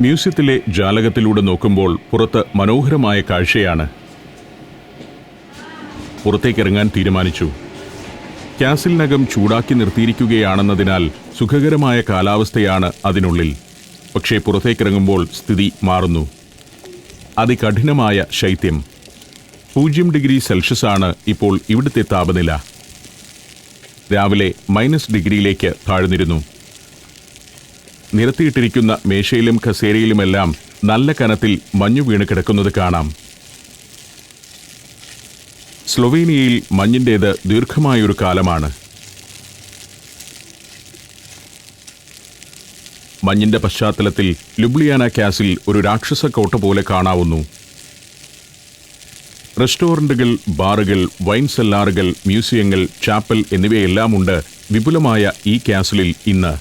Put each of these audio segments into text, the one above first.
മ്യൂസിയത്തിലെ ജാലകത്തിലൂടെ നോക്കുമ്പോൾ പുറത്ത് മനോഹരമായ കാഴ്ചയാണ്. പുറത്തേക്കിറങ്ങാൻ തീരുമാനിച്ചു. കാസിലിനകം ചൂടാക്കി നിർത്തിയിരിക്കുകയാണെന്നതിനാൽ സുഖകരമായ കാലാവസ്ഥയാണ് അതിനുള്ളിൽ. പക്ഷേ പുറത്തേക്കിറങ്ങുമ്പോൾ സ്ഥിതി മാറുന്നു. അതികഠിനമായ ശൈത്യം. 0 ഡിഗ്രി സെൽഷ്യസാണ് ഇപ്പോൾ ഇവിടുത്തെ താപനില. രാവിലെ -ഡിഗ്രിയിലേക്ക് താഴ്ന്നിരുന്നു. നിരത്തിയിട്ടിരിക്കുന്ന മേശയിലും കസേരയിലുമെല്ലാം നല്ല കനത്തിൽ മഞ്ഞു വീണ് കിടക്കുന്നത് കാണാം. സ്ലൊവേനിയയിൽ മഞ്ഞിൻ്റേത് ദീർഘമായൊരു കാലമാണ്. മഞ്ഞിന്റെ പശ്ചാത്തലത്തിൽ ലുബ്ലിയാന കാസിൽ ഒരു രാക്ഷസ കോട്ട പോലെ കാണാവുന്നു. റെസ്റ്റോറന്റുകൾ, ബാറുകൾ, വൈൻ സെല്ലാറുകൾ, മ്യൂസിയങ്ങൾ, ചാപ്പൽ എന്നിവയെല്ലാമുണ്ട് വിപുലമായ ഈ കാസിലിൽ ഇന്ന്.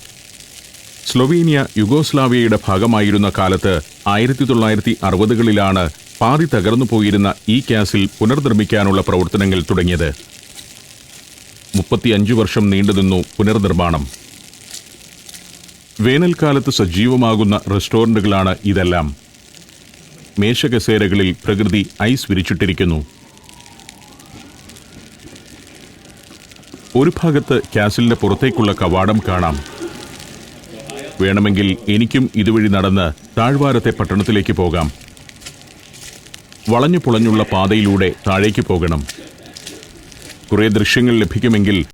സ്ലൊവേനിയ യുഗോസ്ലാവിയയുടെ ഭാഗമായിരുന്ന കാലത്ത് 1960കളിലാണ് പാതി തകർന്നു പോയിരുന്ന ഈ കാസിൽ പുനർനിർമ്മിക്കാനുള്ള പ്രവർത്തനങ്ങൾ തുടങ്ങിയത്. 35 വർഷം നീണ്ടുനിന്നു പുനർനിർമ്മാണം. വേനൽക്കാലത്ത് സജീവമാകുന്ന റെസ്റ്റോറന്റുകളാണ് ഇതെല്ലാം. മേശകസേരകളിൽ പ്രകൃതി ഐസ് വിരിച്ചിട്ടിരിക്കുന്നു. ഒരു ഭാഗത്ത് കാസിലിന്റെ പുറത്തേക്കുള്ള കവാടം കാണാം. വേണമെങ്കിൽ എനിക്കും ഇതുവഴി നടന്ന് താഴ്വാരത്തെ പട്ടണത്തിലേക്ക് പോകാം. വളഞ്ഞു പുളഞ്ഞുള്ള പാതയിലൂടെ താഴേക്ക് പോകണം. കുറേ ദൃശ്യങ്ങൾ ലഭിക്കുമെങ്കിൽ